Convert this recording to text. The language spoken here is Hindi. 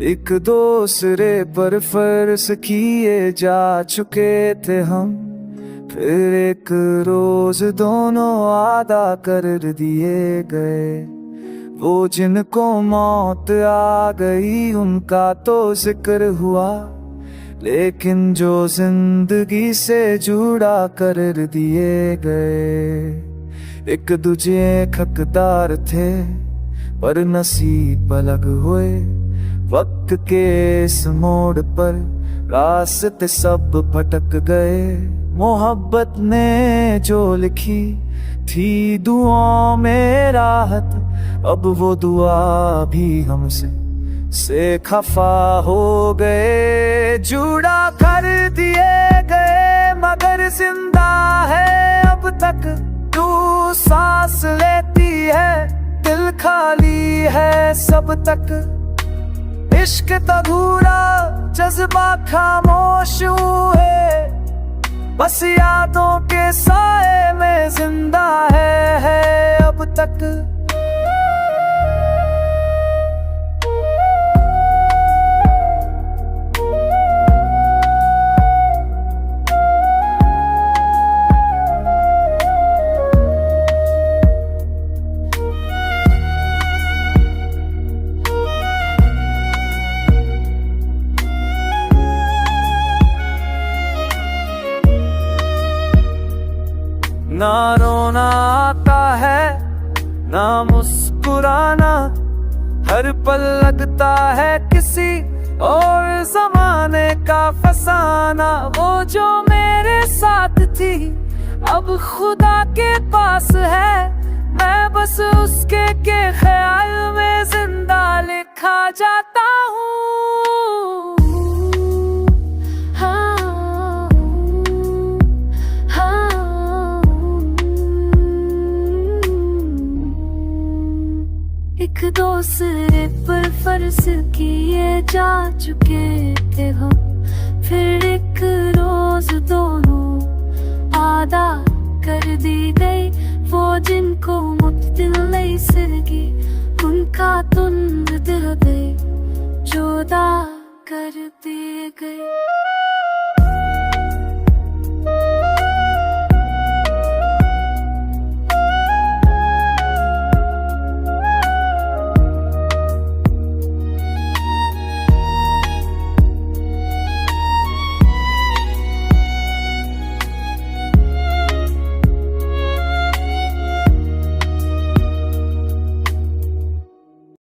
एक दूसरे पर फर्ज किए जा चुके थे हम, फिर एक रोज दोनों आदा कर दिए गए। वो जिनको मौत आ गई उनका तो जिक्र हुआ, लेकिन जो जिंदगी से जुड़ा कर दिए गए। एक दूजे हकदार थे पर नसीब अलग हुए, वक्त के इस मोड़ पर रास्ते सब भटक गए। मोहब्बत ने जो लिखी थी दुआओं में राहत, अब वो दुआ भी हमसे खफा हो गए। जुड़ा कर दिए गए मगर जिंदा है अब तक, तू सांस लेती है दिल खाली है सब तक। इश्क अधूरा जज्बा खामोश है, बस यादों के साए में जिंदा है अब तक। ना रोना आता है ना मुस्कुराना, हर पल लगता है किसी और जमाने का फसाना। वो जो मेरे साथ थी अब खुदा के पास है, मैं बस उसके के ख्याल में जिंदा लिखा जाता हूँ। एक दूसरे पर फर्ज किए जा चुके थे हम, फिर एक रोज दोनों आदा कर दी गई। वो जिनको मुश्किल नहीं सकी उनका तुंद दिल गई, जुदा कर दिए गए।